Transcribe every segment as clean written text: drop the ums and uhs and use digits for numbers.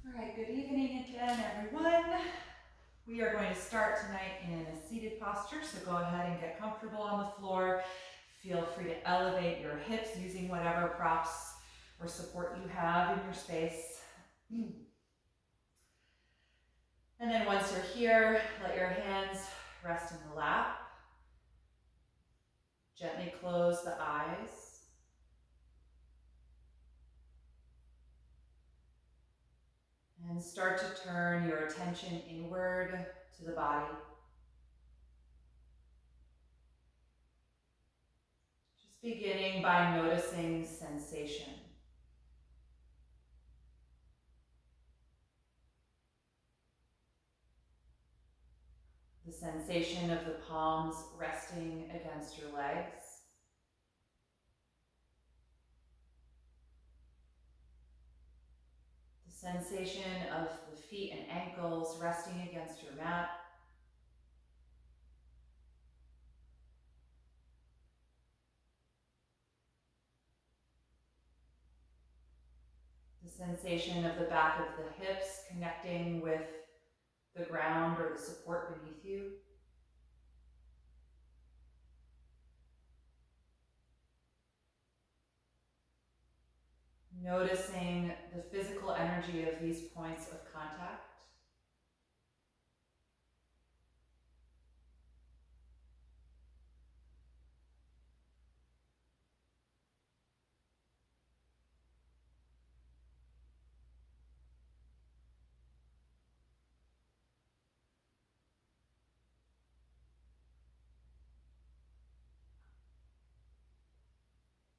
All right, good evening again, everyone. We are going to start tonight in a seated posture, so go ahead and get comfortable on the floor. Feel free to elevate your hips using whatever props or support you have in your space. And then once you're here, let your hands rest in the lap. Gently close the eyes. And start to turn your attention inward to the body. Just beginning by noticing sensation. The sensation of the palms resting against your legs. The sensation of the feet and ankles resting against your mat. The sensation of the back of the hips connecting with the ground or the support beneath you. Noticing the physical energy of these points of contact.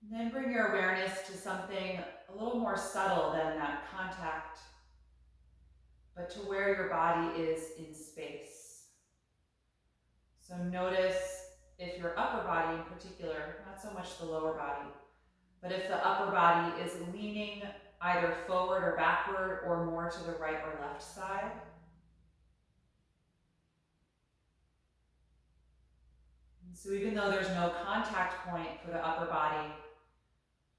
And then bring your awareness to something a little more subtle than that contact, but to where your body is in space. So notice if your upper body in particular, not so much the lower body, but if the upper body is leaning either forward or backward or more to the right or left side. And so even though there's no contact point for the upper body,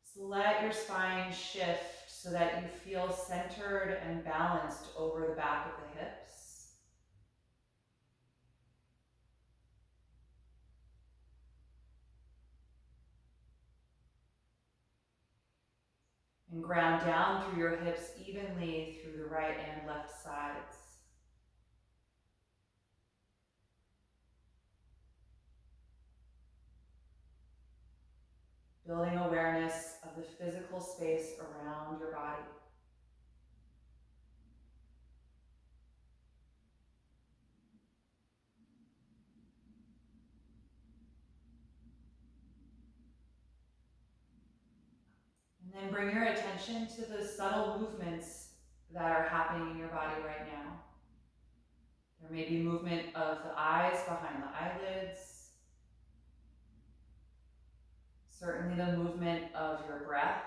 just let your spine shift so that you feel centered and balanced over the back of the hips. And ground down through your hips evenly through the right and left sides. Building awareness of the physical space around your body. And then bring your attention to the subtle movements that are happening in your body right now. There may be movement of the eyes behind the eyelids. Certainly the movement of your breath.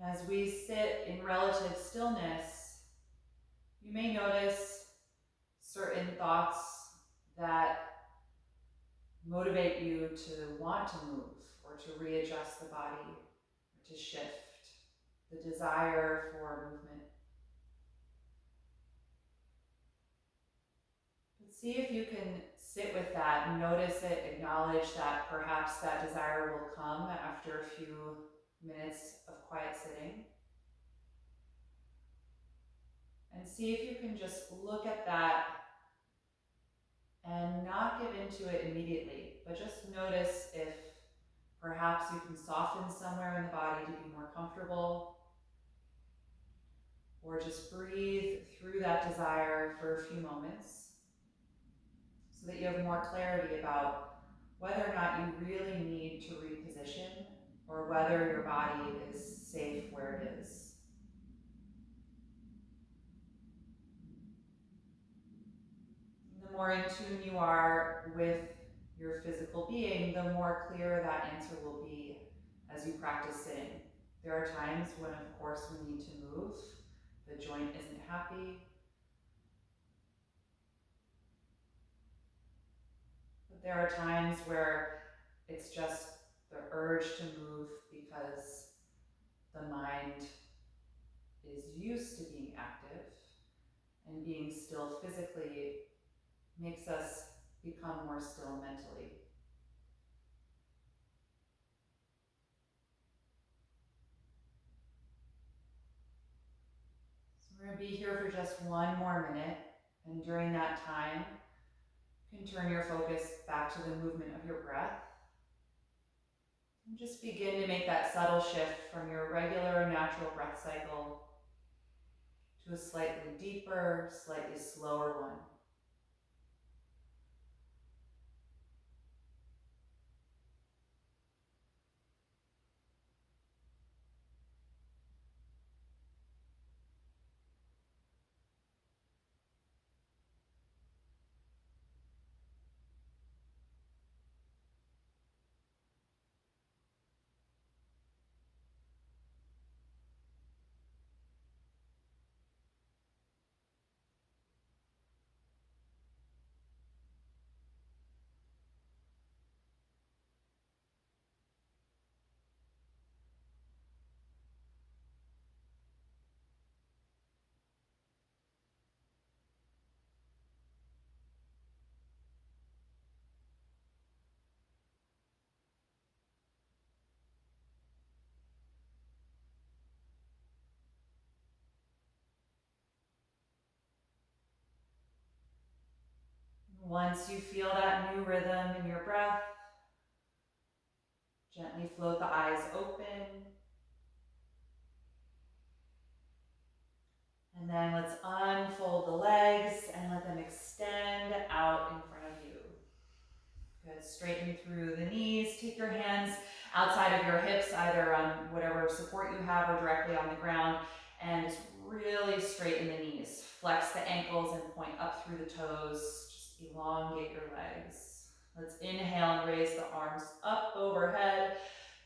And as we sit in relative stillness, you may notice certain thoughts that motivate you to want to move or to readjust the body or to shift, the desire for movement. But see if you can sit with that, notice it, acknowledge that perhaps that desire will come after a few minutes of quiet sitting. And see if you can just look at that and not give into it immediately, but just notice if perhaps you can soften somewhere in the body to be more comfortable, or just breathe through that desire for a few moments so that you have more clarity about whether or not you really need to reposition or whether your body is safe where it is. you are with your physical being, the more clear that answer will be as you practice sitting. There are times when, of course, we need to move. The joint isn't happy. But there are times where it's just the urge to move because the mind is used to being active, and being still physically makes us become more still mentally. So we're going to be here for just one more minute, and during that time, you can turn your focus back to the movement of your breath. And just begin to make that subtle shift from your regular natural breath cycle to a slightly deeper, slightly slower one. Once you feel that new rhythm in your breath, gently float the eyes open. And then let's unfold the legs and let them extend out in front of you. Good, straighten through the knees. Take your hands outside of your hips, either on whatever support you have or directly on the ground, and just really straighten the knees. Flex the ankles and point up through the toes. Just elongate your legs. Let's inhale and raise the arms up overhead.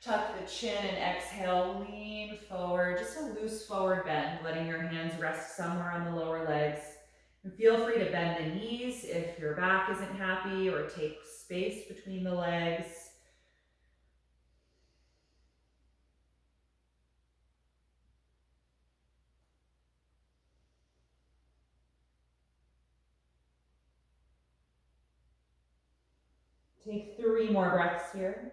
Tuck the chin and exhale, lean forward, just a loose forward bend, letting your hands rest somewhere on the lower legs. And feel free to bend the knees if your back isn't happy, or take space between the legs. Take 3 more breaths here.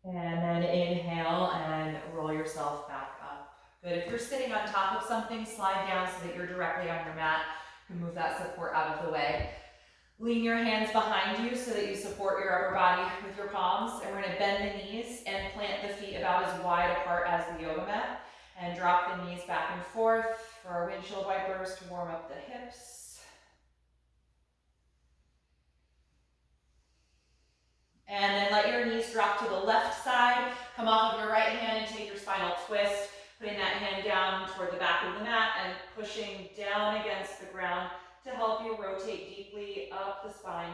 And then inhale and roll yourself back up. Good. If you're sitting on top of something, slide down so that you're directly on your mat. You can move that support out of the way. Lean your hands behind you so that you support your upper body with your palms. And we're going to bend the knees and plant the feet about as wide apart as the yoga mat. And drop the knees back and forth for our windshield wipers to warm up the hips. And then let your knees drop to the left side. Come off of your right hand and take your spinal twist. Putting that hand down toward the back of the mat and pushing down against the ground to help you rotate deeply up the spine.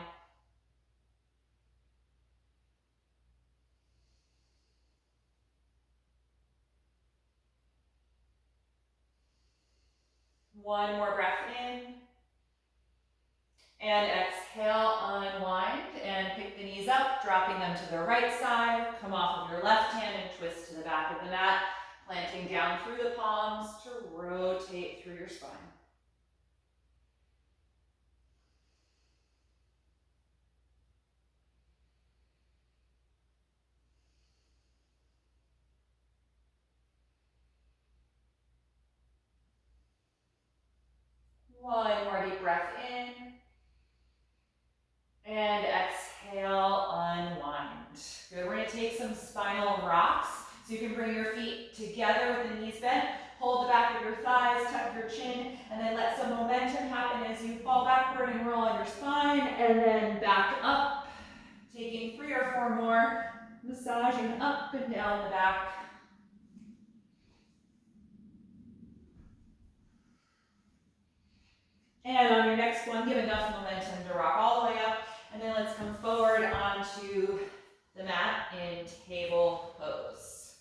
One more breath in. And exhale, unwind, and pick the knees up, dropping them to the right side. Come off of your left hand and twist to the back of the mat, planting down through the palms to rotate through your spine. One more deep breath in. And exhale, unwind. Good, we're gonna take some spinal rocks. So you can bring your feet together with the knees bent, hold the back of your thighs, tuck your chin, and then let some momentum happen as you fall backward and roll on your spine, and then back up. Taking 3 or 4 massaging up and down the back. And on your next one, give enough momentum to rock all the way up. And then let's come forward onto the mat in table pose.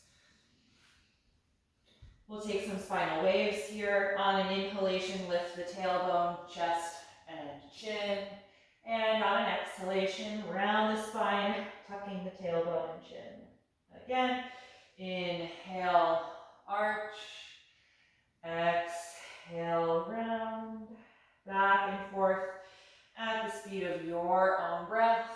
We'll take some spinal waves here. On an inhalation, lift the tailbone, chest, and chin. And on an exhalation, round the spine, tucking the tailbone and chin. Again, inhale, arch. Exhale, round. Back and forth at the speed of your own breath.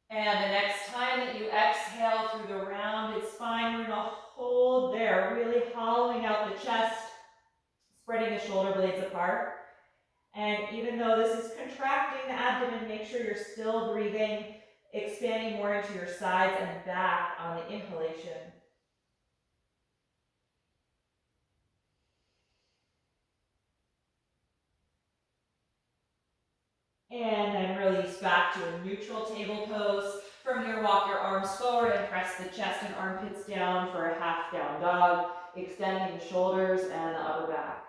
And the next time that you exhale through the rounded spine, we're going to hold there, really hollowing out the chest, spreading the shoulder blades apart. And even though this is contracting the abdomen, make sure you're still breathing, expanding more into your sides and back on the inhalation. And then release back to a neutral table pose. From here, walk your arms forward and press the chest and armpits down for a half down dog, extending the shoulders and the upper back.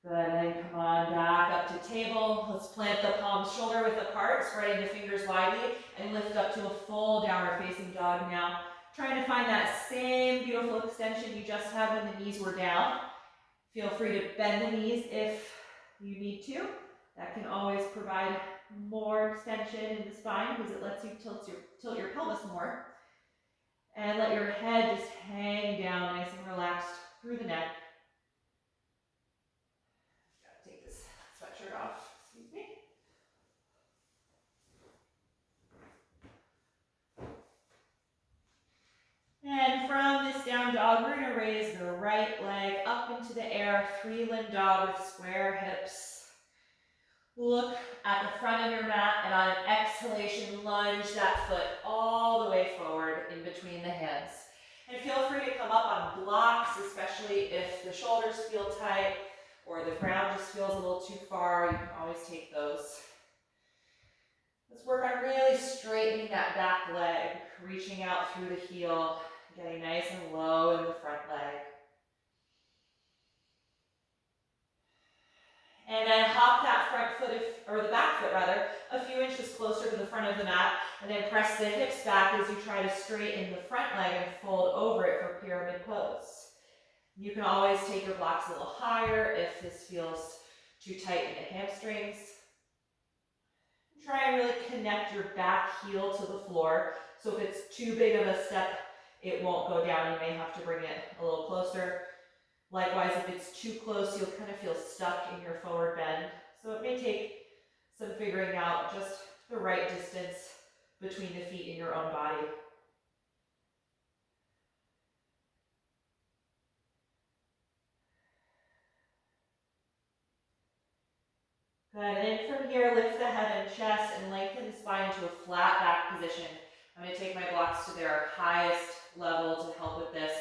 Good, and then come on back up to table. Let's plant the palms shoulder width apart, spreading the fingers widely, and lift up to a full downward facing dog now. Trying to find that same beautiful extension you just had when the knees were down. Feel free to bend the knees if you need to. That can always provide more extension in the spine because it lets you tilt your pelvis more. And let your head just hang down nice and relaxed through the neck. Take this sweatshirt off, excuse me. And from this down dog, we're going to raise the right leg up into the air, three-limb dog with square hips. Look at the front of your mat, and on an exhalation, lunge that foot all the way forward in between the hands. And feel free to come up on blocks, especially if the shoulders feel tight or the ground just feels a little too far. You can always take those. Let's work on really straightening that back leg, reaching out through the heel, getting nice and low in the front leg. And then hop that front foot, or the back foot rather, a few inches closer to the front of the mat, and then press the hips back as you try to straighten the front leg and fold over it for pyramid pose. You can always take your blocks a little higher if this feels too tight in the hamstrings. Try and really connect your back heel to the floor. So if it's too big of a step, it won't go down. You may have to bring it a little closer. Likewise, if it's too close, you'll kind of feel stuck in your forward bend. So it may take some figuring out just the right distance between the feet in your own body. Good, and then from here, lift the head and chest and lengthen the spine to a flat back position. I'm going to take my blocks to their highest level to help with this.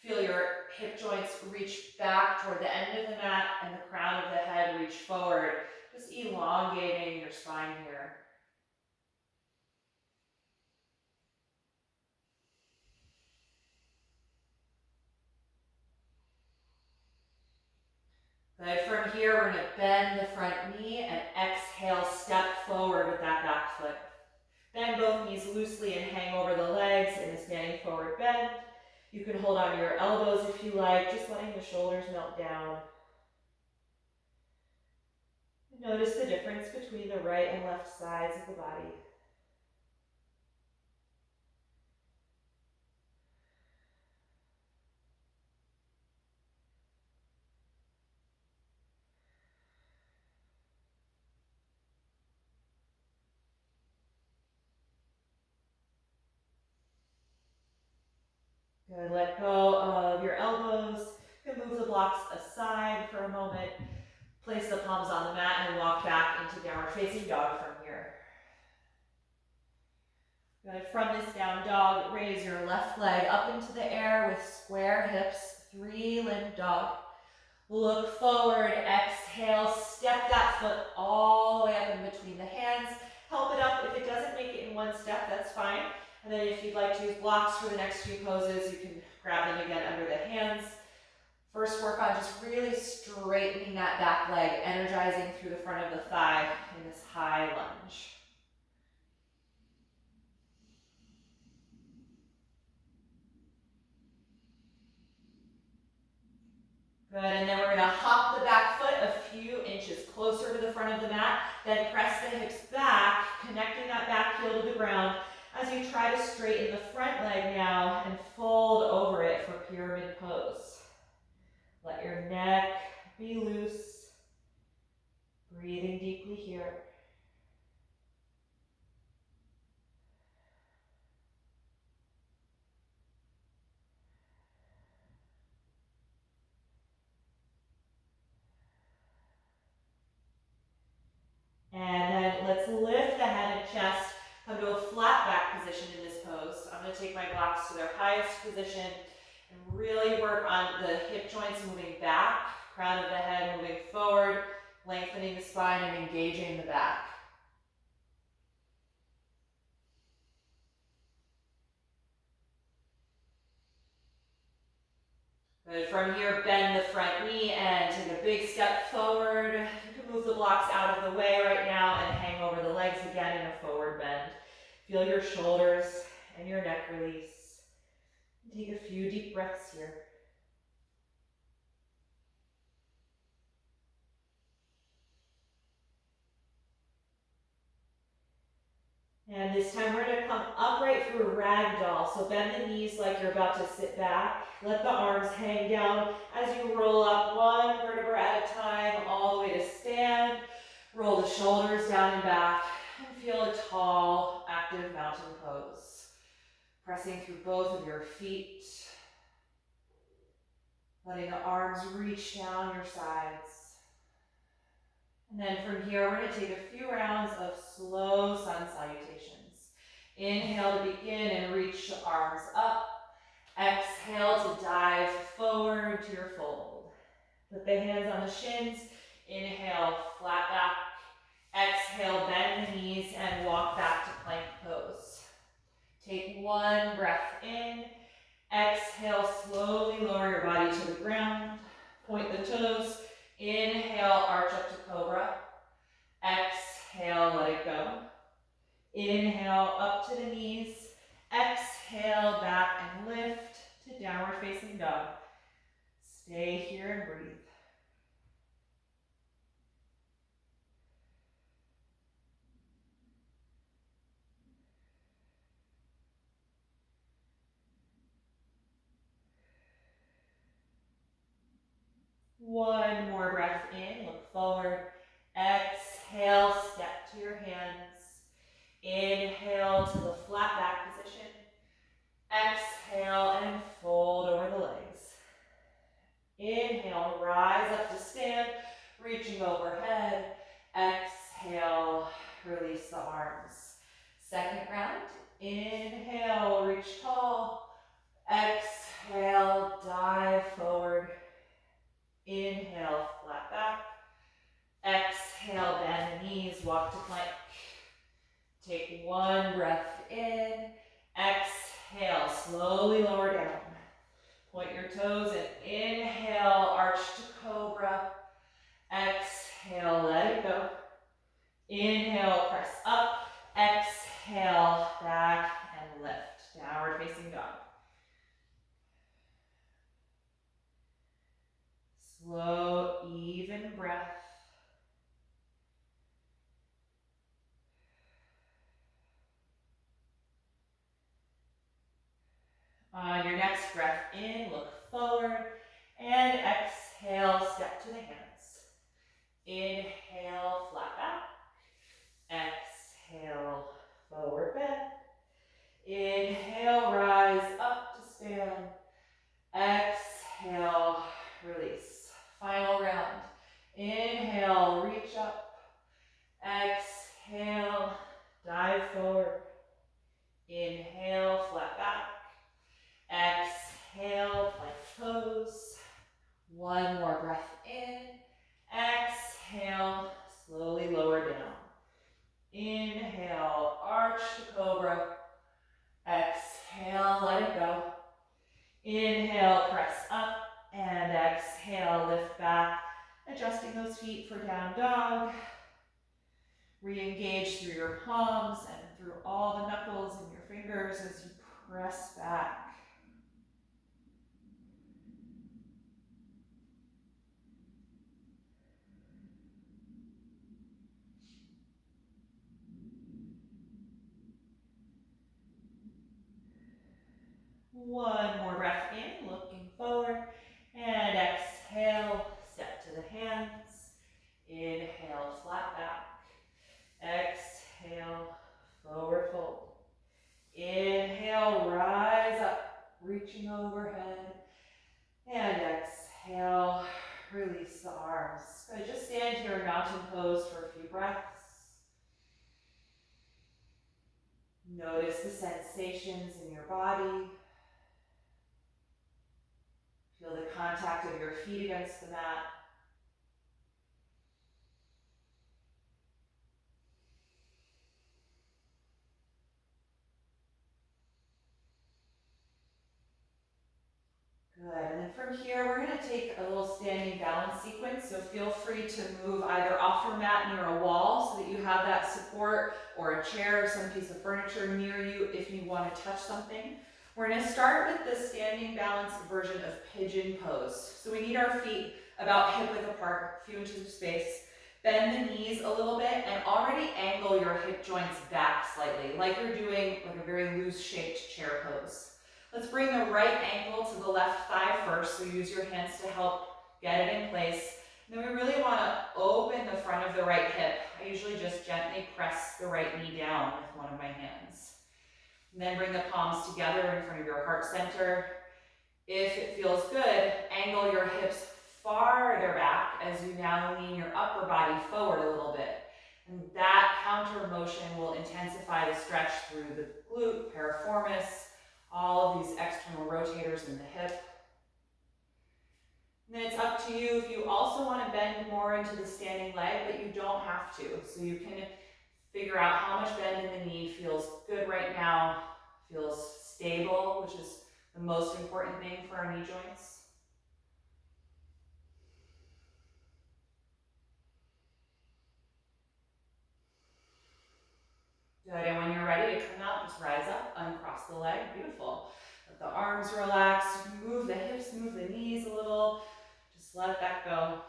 Feel your hip joints reach back toward the end of the mat and the crown of the head reach forward, just elongating your spine here. Good, from here we're going to bend the front knee and exhale, step forward with that back foot. Bend both knees loosely and hang over the legs in the standing forward bend. You can hold on to your elbows if you like, just letting the shoulders melt down. Notice the difference between the right and left sides of the body. Good, let go of your elbows. You can move the blocks aside for a moment. Place the palms on the mat and walk back into downward facing dog from here. Good, from this down dog, raise your left leg up into the air with square hips, 3-limb dog. Look forward, exhale, step that foot all the way up in between the hands. Help it up. If it doesn't make it in one step, that's fine. And then if you'd like to use blocks for the next few poses, you can grab them again under the hands. First, work on just really straightening that back leg, energizing through the front of the thigh in this high lunge. Good, and then we're gonna hop the back foot a few inches closer to the front of the mat, then press the hips back, connecting that back heel to the ground as you try to straighten the front leg now and fold over it for pyramid pose. Let your neck be loose, breathing deeply here. And then let's lift the head and chest, come to a flat back position in this pose. I'm going to take my blocks to their highest position and really work on the hip joints moving back, crown of the head moving forward, lengthening the spine and engaging the back. Good. From here, bend the front knee and take a big step forward. You can move the blocks out of the way right now and hang over the legs again in a forward bend. Feel your shoulders and your neck release. Take a few deep breaths here. And this time we're going to come upright through a ragdoll. So bend the knees like you're about to sit back. Let the arms hang down as you roll up one vertebra at a time all the way to stand. Roll the shoulders down and back and feel a tall, active mountain pose. Pressing through both of your feet. Letting the arms reach down your sides. And then from here, we're going to take a few rounds of slow sun salutations. Inhale to begin and reach the arms up. Exhale to dive forward to your fold. Put the hands on the shins. Inhale, flat back. Exhale, bend the knees and walk back to plank pose. Take one breath in. Exhale, slowly lower your body to the ground. Point the toes. Inhale, arch up to cobra. Exhale, let it go. Inhale, up to the knees. Exhale, back and lift to downward facing dog. Stay here and breathe. One more breath in, look forward. Exhale, step to your hands. Inhale to the flat back position. Exhale and fold over the legs. Inhale, rise up to stand, reaching overhead. Exhale, release the arms. Second round, inhale, reach tall. Exhale, dive forward. Inhale, flat back. Exhale, bend the knees, walk to plank. Take one breath in. Exhale, slowly lower down. Point your toes and inhale, arch to cobra. Exhale, let it go. Inhale, press up. Exhale, back and lift. Downward facing dog. Slow, even breath. On your next breath in, look forward, and exhale, step to the hands. Inhale, flat back. Exhale, forward bend. Inhale, rise up to stand. Inhale, reach up. Exhale, dive forward. Inhale, flat back. Exhale, plank pose. One more breath in. Exhale, slowly lower down. Inhale, arch to cobra. Exhale, let it go. Inhale, press up, and exhale, lift back, adjusting those feet for down dog. Re-engage through your palms and through all the knuckles and your fingers as you press back. One more breath in, looking forward, and exhale, step to the hands. Inhale, flat back. Exhale, forward fold. Inhale, rise up, reaching overhead. And exhale, release the arms. Good, just stand here in mountain pose for a few breaths. Notice the sensations in your body. Feel the contact of your feet against the mat. Good, and then from here, we're gonna take a little standing balance sequence, so feel free to move either off your mat near a wall so that you have that support, or a chair or some piece of furniture near you if you wanna touch something. We're gonna start with the standing balance version of pigeon pose. So we need our feet about hip width apart, a few inches of space. Bend the knees a little bit and already angle your hip joints back slightly, like you're doing like a very loose shaped chair pose. Let's bring the right ankle to the left thigh first, so use your hands to help get it in place. And then we really want to open the front of the right hip. I usually just gently press the right knee down with one of my hands. And then bring the palms together in front of your heart center. If it feels good, angle your hips farther back as you now lean your upper body forward a little bit. And that counter motion will intensify the stretch through the glute, piriformis, all of these external rotators in the hip. And then it's up to you if you also want to bend more into the standing leg, but you don't have to. So you can figure out how much bend in the knee feels good right now, feels stable, which is the most important thing for our knee joints. Good, and when you're ready to come out, just rise up, uncross the leg, beautiful. Let the arms relax, move the hips, move the knees a little, just let that go.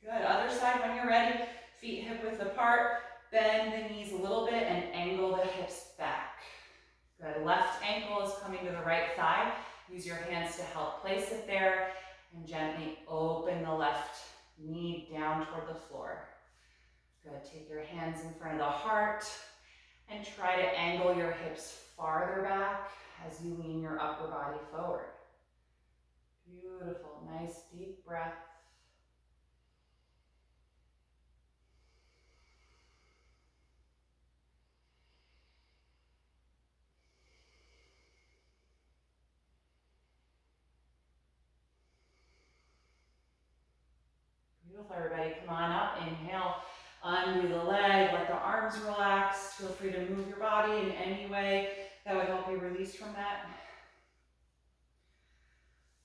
Good, other side when you're ready, feet hip width apart, bend the knees a little bit and angle the hips back. Good, left ankle is coming to the right thigh. Use your hands to help place it there and gently open the left knee down toward the floor. Good, take your hands in front of the heart and try to angle your hips farther back as you lean your upper body forward. Beautiful, nice deep breath. Beautiful, everybody, come on up, inhale, undo the leg, let the arms relax. Feel free to move your body in any way that would help you release from that.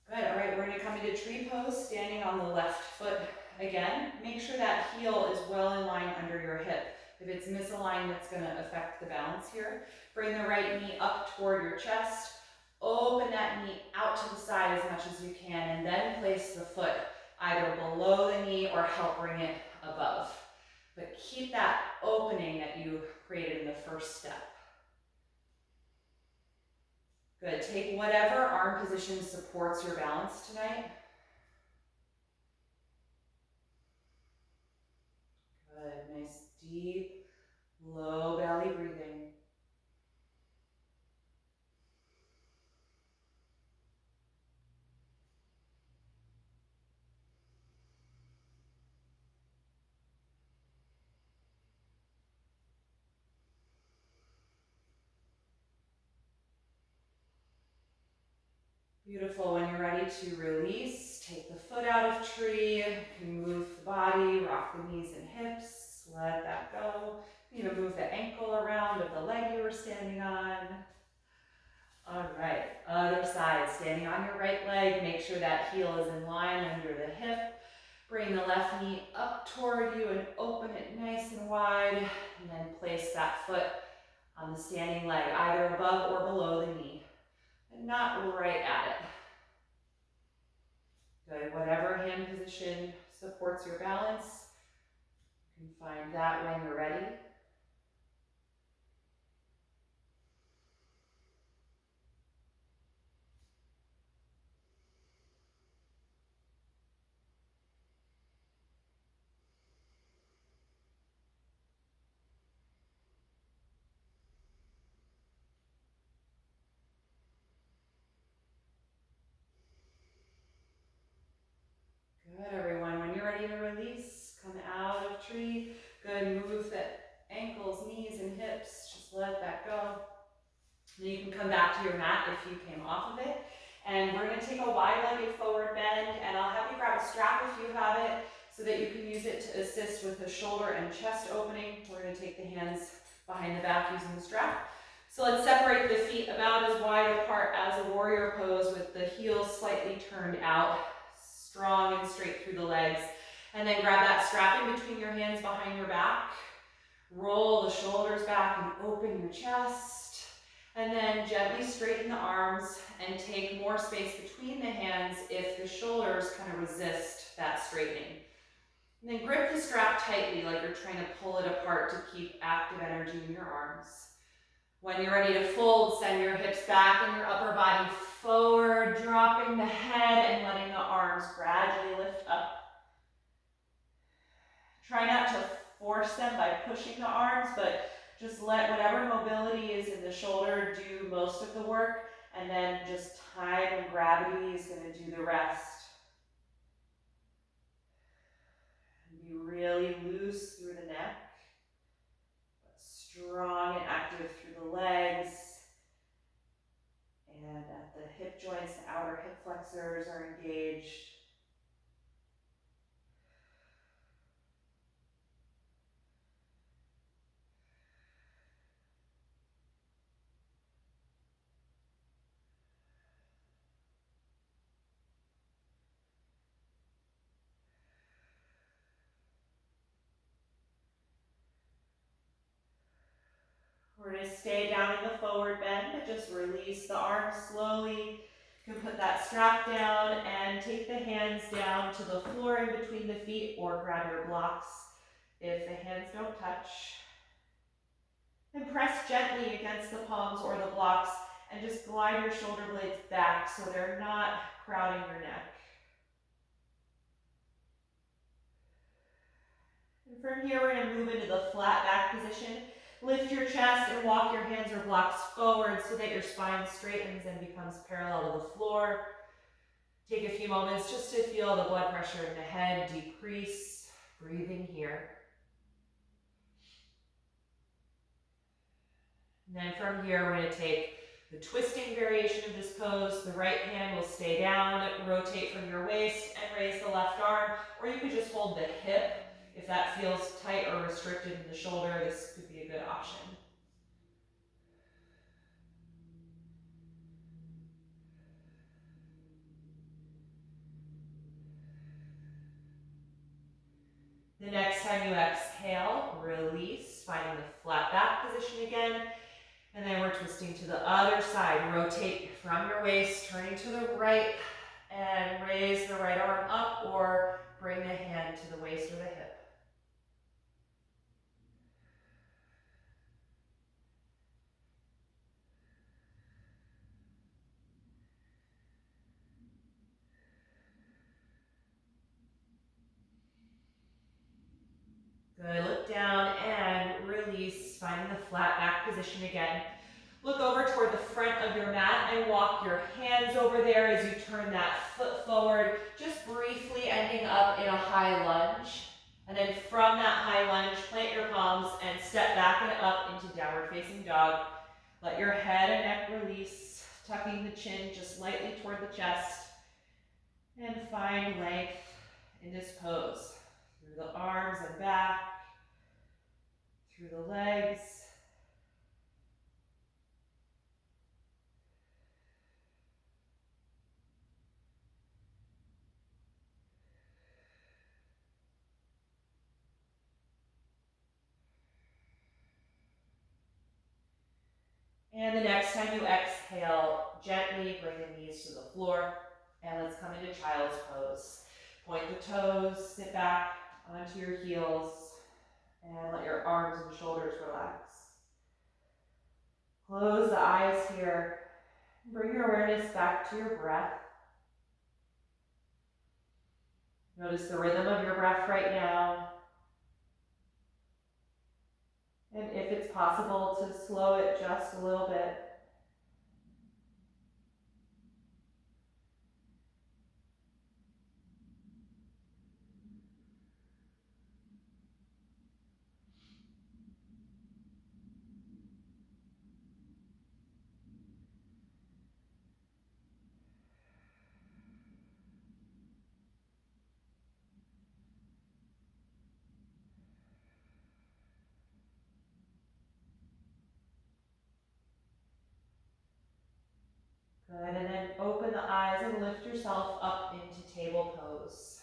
Good, all right, we're gonna come into tree pose, standing on the left foot again. Make sure that heel is well in line under your hip. If it's misaligned, it's gonna affect the balance here. Bring the right knee up toward your chest. Open that knee out to the side as much as you can, and then place the foot either below the knee or help bring it above. But keep that opening that you created in the first step. Good, take whatever arm position supports your balance tonight. Good, nice deep, low belly breathing. Beautiful. When you're ready to release, take the foot out of tree. You can move the body, rock the knees and hips, let that go. You know, move the ankle around of the leg you were standing on. All right, other side, standing on your right leg, make sure that heel is in line under the hip. Bring the left knee up toward you and open it nice and wide, and then place that foot on the standing leg, either above or below the knee, and not right at it. Good, whatever hand position supports your balance, you can find that when you're ready. Good, everyone. When you're ready to release, come out of tree. Good, move the ankles, knees, and hips. Just let that go. Then you can come back to your mat if you came off of it. And we're going to take a wide-legged forward bend, and I'll have you grab a strap if you have it, so that you can use it to assist with the shoulder and chest opening. We're going to take the hands behind the back using the strap. So let's separate the feet about as wide apart as a warrior pose with the heels slightly turned out, strong and straight through the legs. And then grab that strap in between your hands behind your back. Roll the shoulders back and open your chest. And then gently straighten the arms and take more space between the hands if the shoulders kind of resist that straightening. And then grip the strap tightly like you're trying to pull it apart to keep active energy in your arms. When you're ready to fold, send your hips back and your upper body forward, dropping the head and letting the arms gradually lift up. Try not to force them by pushing the arms, but just let whatever mobility is in the shoulder do most of the work, and then just time and gravity is going to do the rest. And be really loose through the neck, but strong and active through the legs. And at the hip joints, the outer hip flexors are engaged. We're going to stay down in the forward bend, but just release the arms slowly. You can put that strap down and take the hands down to the floor in between the feet, or grab your blocks if the hands don't touch. And press gently against the palms or the blocks and just glide your shoulder blades back so they're not crowding your neck. And from here, we're going to move into the flat back position. Lift your chest and walk your hands or blocks forward so that your spine straightens and becomes parallel to the floor. Take a few moments just to feel the blood pressure in the head decrease. Breathing here. And then from here, we're going to take the twisting variation of this pose. The right hand will stay down, rotate from your waist, and raise the left arm. Or you could just hold the hip. If that feels tight or restricted in the shoulder, this could be a good option. The next time you exhale, release, finding the flat back position again. And then we're twisting to the other side. Rotate from your waist, turning to the right, and raise the right arm up, or bring the hand to the waist or the hip. Good, look down and release, finding the flat back position again. Look over toward the front of your mat and walk your hands over there as you turn that foot forward, just briefly ending up in a high lunge. And then from that high lunge, plant your palms and step back and up into downward facing dog. Let your head and neck release tucking the chin just lightly toward the chest, and find length in this pose. Through the arms and back, through the legs. And the next time you exhale, gently bring the knees to the floor, and let's come into child's pose. Point the toes, sit back onto your heels, and let your arms and shoulders relax. Close the eyes here. Bring your awareness back to your breath. Notice the rhythm of your breath right now. And if it's possible to slow it just a little bit. Good, and then open the eyes and lift yourself up into table pose.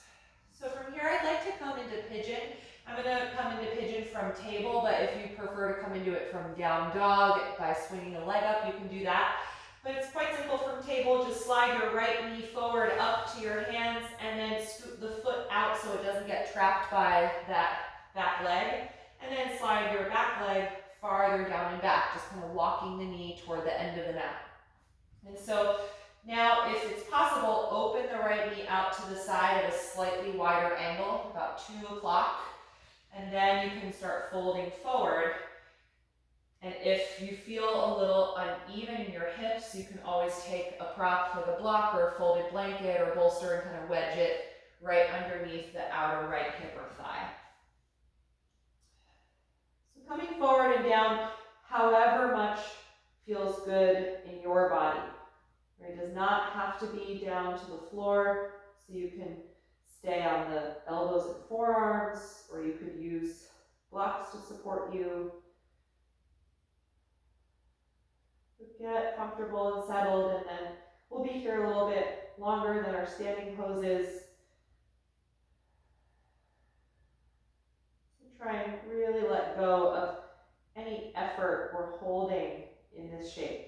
So from here, I'd like to come into pigeon. I'm gonna come into pigeon from table, but if you prefer to come into it from down dog by swinging a leg up, you can do that. But it's quite simple from table. Just slide your right knee forward up to your hands and then scoot the foot out so it doesn't get trapped by that back leg. And then slide your back leg farther down and back, just kind of walking the knee toward the end of the mat. And so now, if it's possible, open the right knee out to the side at a slightly wider angle, about 2 o'clock. And then you can start folding forward. And if you feel a little uneven in your hips, you can always take a prop like a block or a folded blanket or bolster and kind of wedge it right underneath the outer right hip or thigh. So coming forward and down, however much feels good in your body. It does not have to be down to the floor, so you can stay on the elbows and forearms, or you could use blocks to support you. Get comfortable and settled, and then we'll be here a little bit longer than our standing poses. So try and really let go of any effort we're holding in this shape.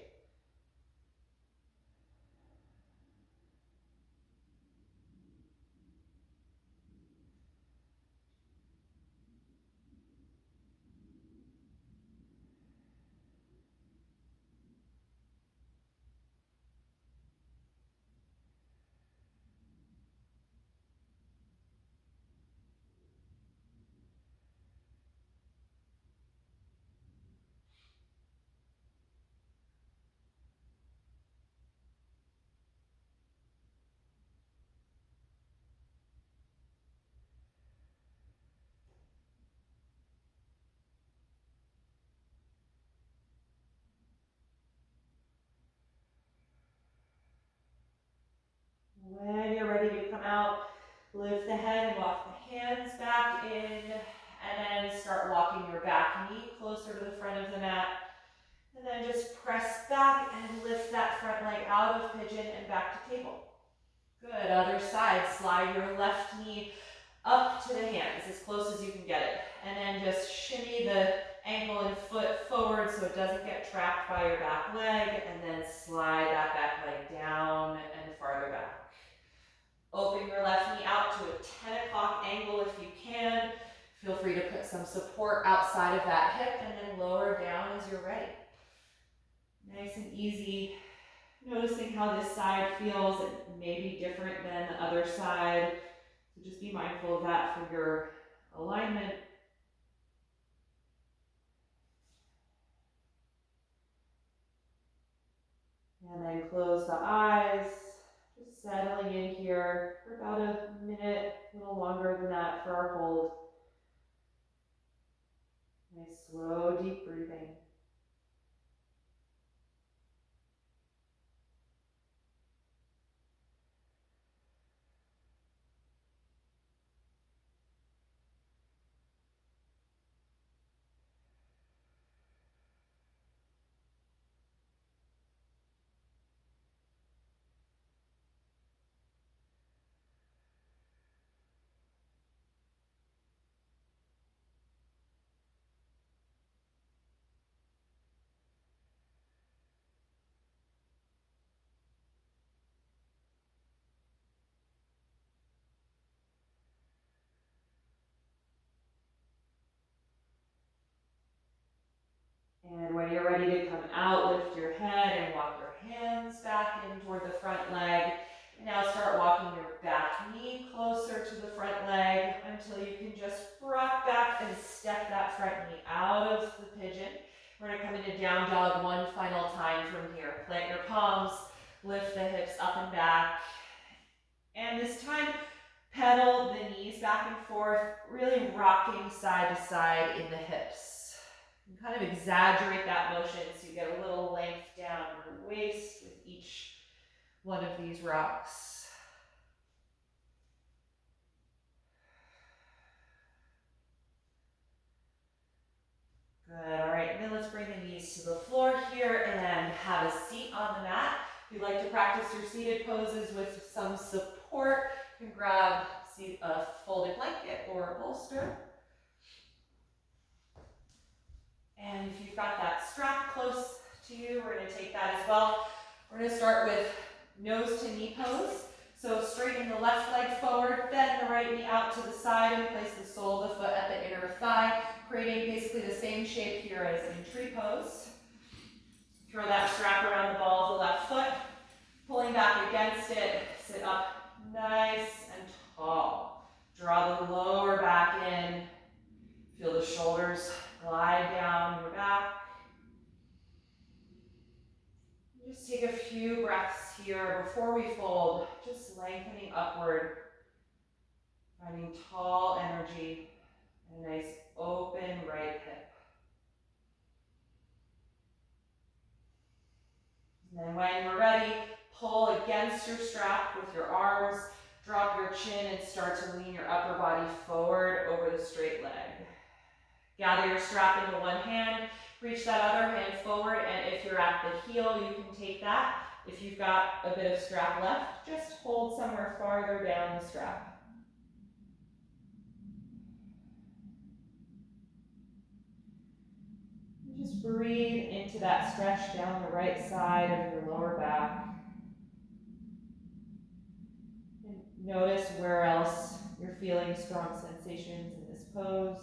When you're ready to come out, lift the head and walk the hands back in, and then start walking your back knee closer to the front of the mat. And then just press back and lift that front leg out of pigeon and back to table. Good, other side, slide your left knee up to the hands as close as you can get it. And then just shimmy the ankle and foot forward so it doesn't get trapped by your back leg, and then slide that back leg down and farther back. Open your left knee out to a 10 o'clock angle if you can. Feel free to put some support outside of that hip and then lower down as you're ready. Nice and easy. Noticing how this side feels. It may be different than the other side. So just be mindful of that for your alignment. And then close the eyes. Just settling in here for about a minute, a little longer than that for our hold. Nice, slow, deep breathing. When you're ready to come out, lift your head and walk your hands back in toward the front leg. And now start walking your back knee closer to the front leg until you can just rock back and step that front knee out of the pigeon. We're going to come into down dog one final time from here. Plant your palms, lift the hips up and back. And this time, pedal the knees back and forth, really rocking side to side in the hips. And kind of exaggerate that motion so you get a little length down your waist with each one of these rocks. Good, all right, and then let's bring the knees to the floor here and have a seat on the mat. If you'd like to practice your seated poses with some support, you can grab a folded blanket or a bolster. And if you've got that strap close to you, we're going to take that as well. We're going to start with nose to knee pose. So straighten the left leg forward, bend the right knee out to the side and place the sole of the foot at the inner thigh, creating basically the same shape here as in tree pose. Throw that strap around the ball of the left foot, pulling back against it, sit up nice and tall. Draw the lower back in, feel the shoulders glide down your back. Just take a few breaths here before we fold, just lengthening upward, finding tall energy and a nice open right hip. And then when you're ready, pull against your strap with your arms, drop your chin and start to lean your upper body forward over the straight leg. Gather your strap into one hand, reach that other hand forward, and if you're at the heel, you can take that. If you've got a bit of strap left, just hold somewhere farther down the strap. And just breathe into that stretch down the right side of your lower back. And notice where else you're feeling strong sensations in this pose.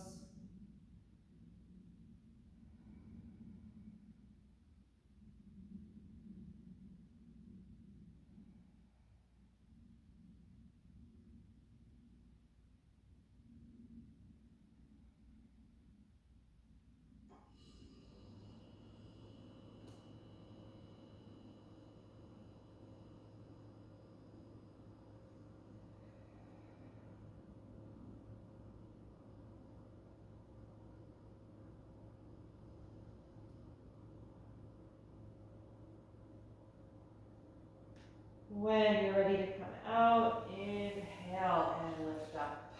When you're ready to come out, inhale and lift up.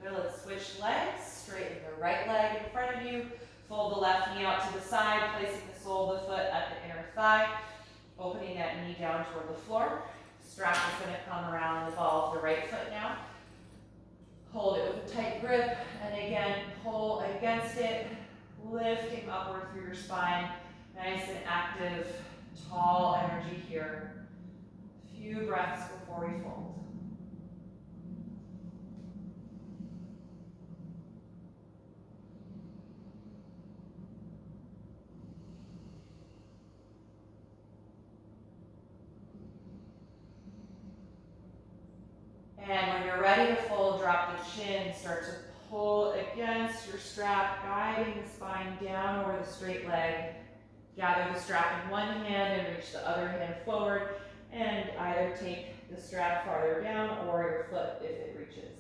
Good, let's switch legs. Straighten the right leg in front of you. Fold the left knee out to the side, placing the sole of the foot at the inner thigh. Opening that knee down toward the floor. Strap is going to come around the ball of the right foot now. Hold it with a tight grip, and again, pull against it, lifting upward through your spine. Nice and active, tall energy here. Few breaths before we fold. And when you're ready to fold, drop the chin, start to pull against your strap, guiding the spine down over the straight leg. Gather the strap in one hand and reach the other hand forward, and either take the strap farther down or your foot if it reaches.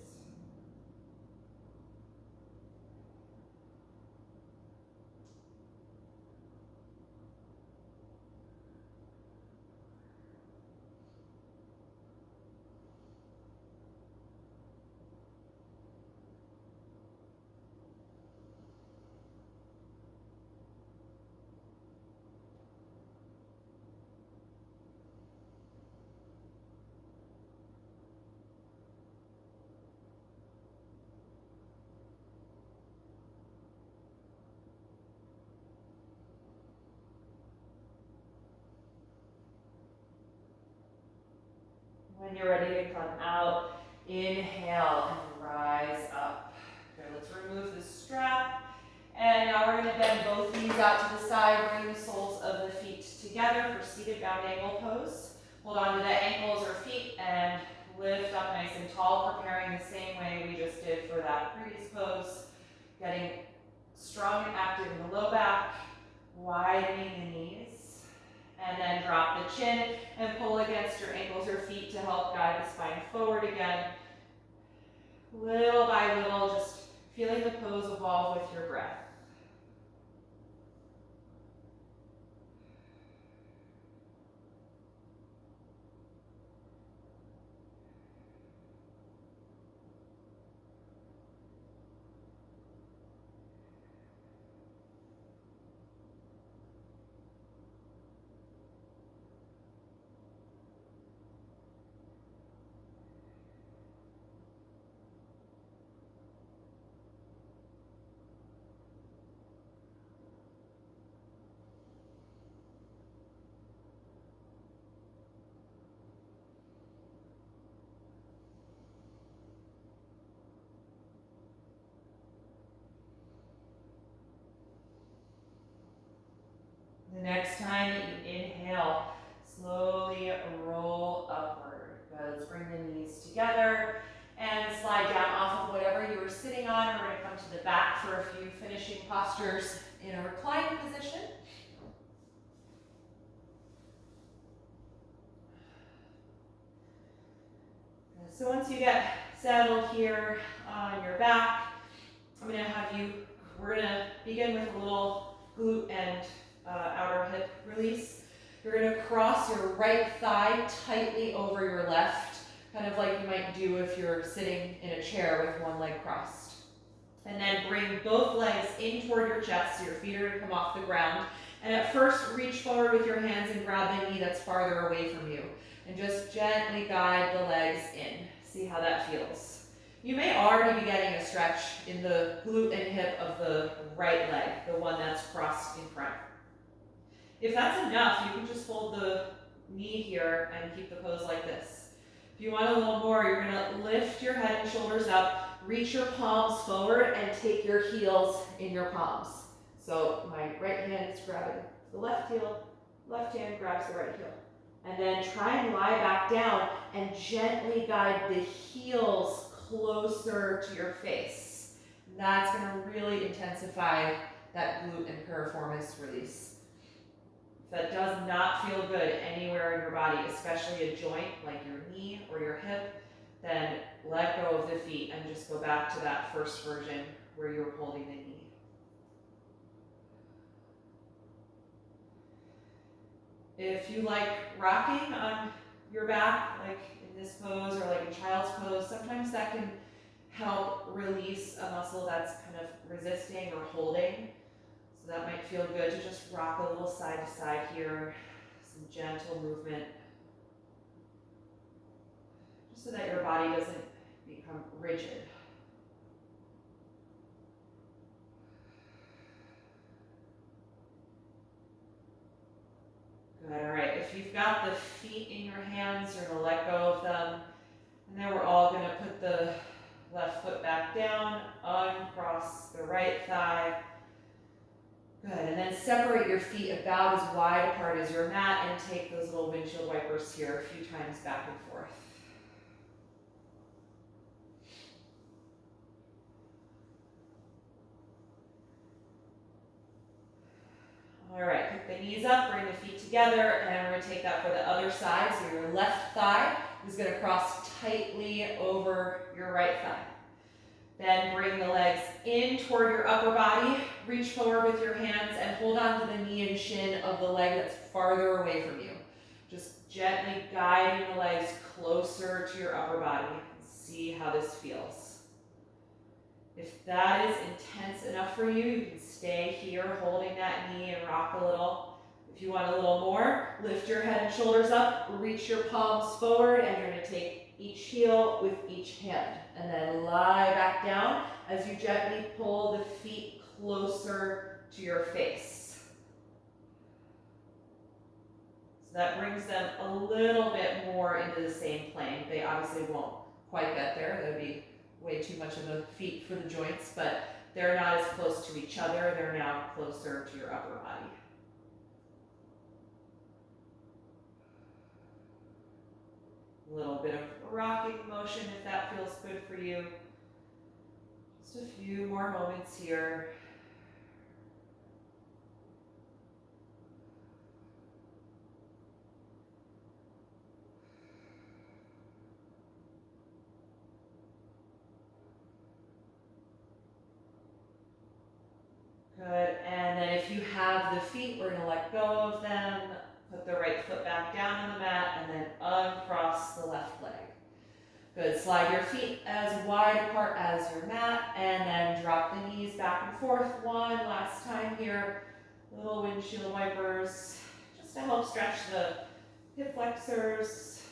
When you're ready to come out, inhale and rise up. Good, let's remove the strap. And now we're going Try to bend both knees out to the side, bring the soles of the feet together for seated bound angle pose. Hold on to the ankles or feet and lift up nice and tall, preparing the same way we just did for that previous pose. Getting strong and active in the low back, widening the knees, and then drop the chin and pull against your ankles or feet to help guide the spine forward again. Little by little, just feeling the pose evolve with your breath. The next time that you inhale, slowly roll upward. Good. Let's bring the knees together and slide down off of whatever you were sitting on. We're going to come to the back for a few finishing postures in a recline position. So once you get settled here on your back, I'm going to have you, we're going to begin with a little glute and outer hip release. You're going to cross your right thigh tightly over your left, kind of like you might do if you're sitting in a chair with one leg crossed. And then bring both legs in toward your chest, so your feet are going to come off the ground. And at first, reach forward with your hands and grab the knee that's farther away from you. And just gently guide the legs in. See how that feels. You may already be getting a stretch in the glute and hip of the right leg, the one that's crossed in front. If that's enough, you can just hold the knee here and keep the pose like this. If you want a little more, you're going to lift your head and shoulders up, reach your palms forward, and take your heels in your palms. So my right hand is grabbing the left heel, left hand grabs the right heel. And then try and lie back down and gently guide the heels closer to your face. That's going to really intensify that glute and piriformis release. If that does not feel good anywhere in your body, especially a joint like your knee or your hip, then let go of the feet and just go back to that first version where you were holding the knee. If you like rocking on your back, like in this pose or like in child's pose, sometimes that can help release a muscle that's kind of resisting or holding. So that might feel good to just rock a little side to side here, some gentle movement, just so that your body doesn't become rigid. Good, all right, if you've got the feet in your hands, you're going to let go of them. And then we're all going to put the left foot back down, uncross the right thigh. Good, and then separate your feet about as wide apart as your mat and take those little windshield wipers here a few times back and forth. All right, pick the knees up, bring the feet together, and we're going to take that for the other side. So your left thigh is going to cross tightly over your right thigh. Then bring the legs in toward your upper body, reach forward with your hands, and hold on to the knee and shin of the leg that's farther away from you. Just gently guiding the legs closer to your upper body. See how this feels. If that is intense enough for you, you can stay here holding that knee and rock a little. If you want a little more, lift your head and shoulders up, reach your palms forward, and you're going to take each heel with each hand. And then lie back down as you gently pull the feet closer to your face. So that brings them a little bit more into the same plane. They obviously won't quite get there. That would be way too much of the feet for the joints, but they're not as close to each other, they're now closer to your upper body. A little bit of rocking motion if that feels good for you. Just a few more moments here. Good, and then if you have the feet, we're gonna let go of them, put the right foot back down on the mat, and then uncross the left leg. Good, slide your feet as wide apart as your mat, and then drop the knees back and forth. One last time here, little windshield wipers, just to help stretch the hip flexors.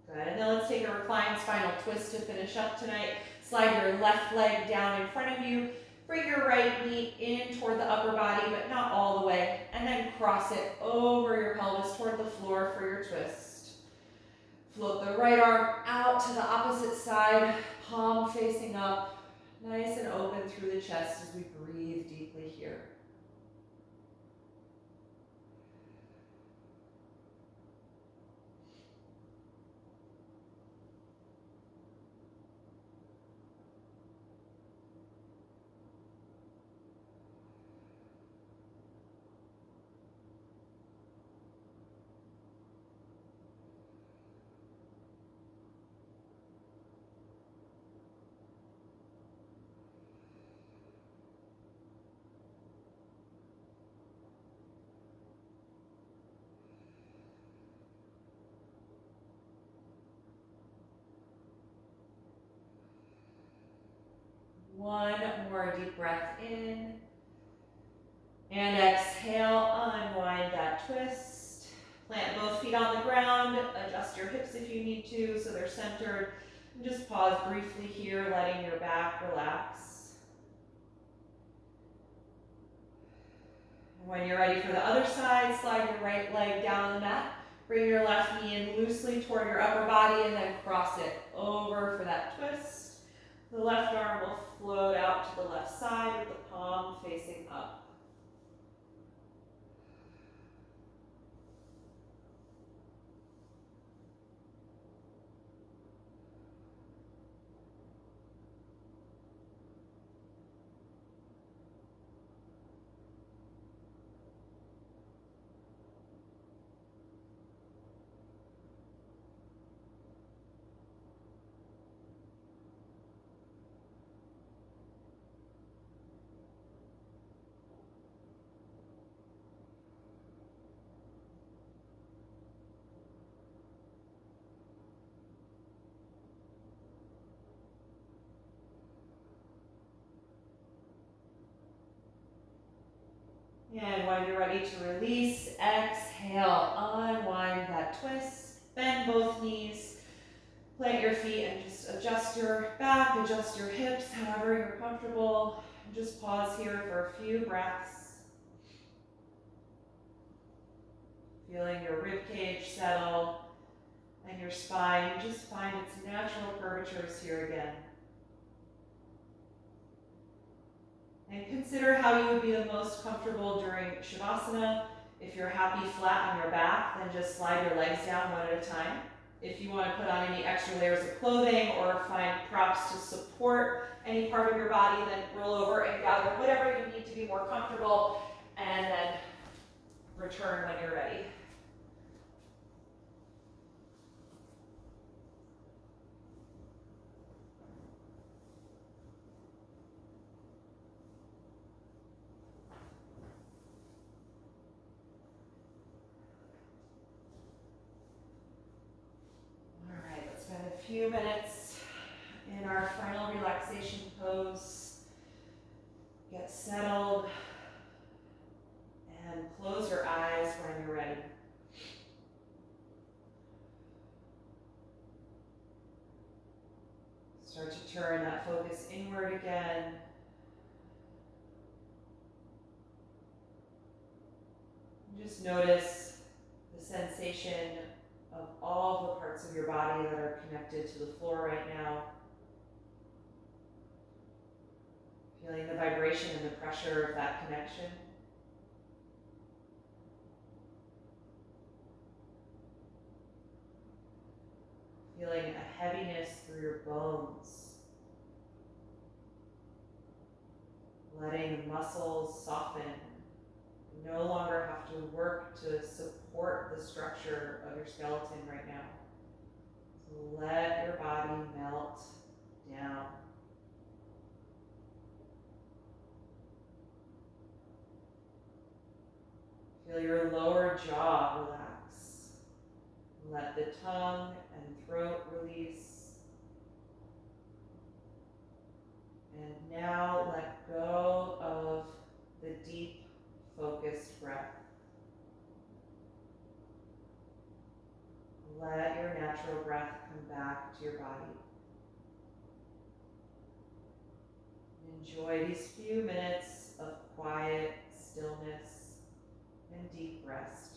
Good, and then let's take a reclined spinal twist to finish up tonight. Slide your left leg down in front of you. Bring your right knee in toward the upper body, but not all the way. And then cross it over your pelvis toward the floor for your twist. Float the right arm out to the opposite side, palm facing up. Nice and open through the chest as we breathe deeply here. One more deep breath in. And exhale, unwind that twist. Plant both feet on the ground. Adjust your hips if you need to so they're centered. And just pause briefly here, letting your back relax. And when you're ready for the other side, slide your right leg down on the mat. Bring your left knee in loosely toward your upper body and then cross it over for that twist. The left arm will float out to the left side with the palm facing up. And when you're ready to release, exhale, unwind that twist, bend both knees, plant your feet and just adjust your back, adjust your hips, however you're comfortable. And just pause here for a few breaths. Feeling your rib cage settle and your spine, just find its natural curvatures here again. And consider how you would be the most comfortable during Shavasana. If you're happy flat on your back, then just slide your legs down one at a time. If you want to put on any extra layers of clothing or find props to support any part of your body, then roll over and gather whatever you need to be more comfortable, and then return when you're ready. Few minutes in our final relaxation pose. Get settled and close your eyes when you're ready. Start to turn that focus inward again. Just notice the sensation of all the parts of your body that are connected to the floor right now. Feeling the vibration and the pressure of that connection. Feeling a heaviness through your bones. Letting the muscles soften. You no longer have to work to support the structure of your skeleton right now. So let your body melt down. Feel your lower jaw relax. Let the tongue and throat release. And now let go of the deep, focused breath. Let your natural breath come back to your body. Enjoy these few minutes of quiet, stillness, and deep rest.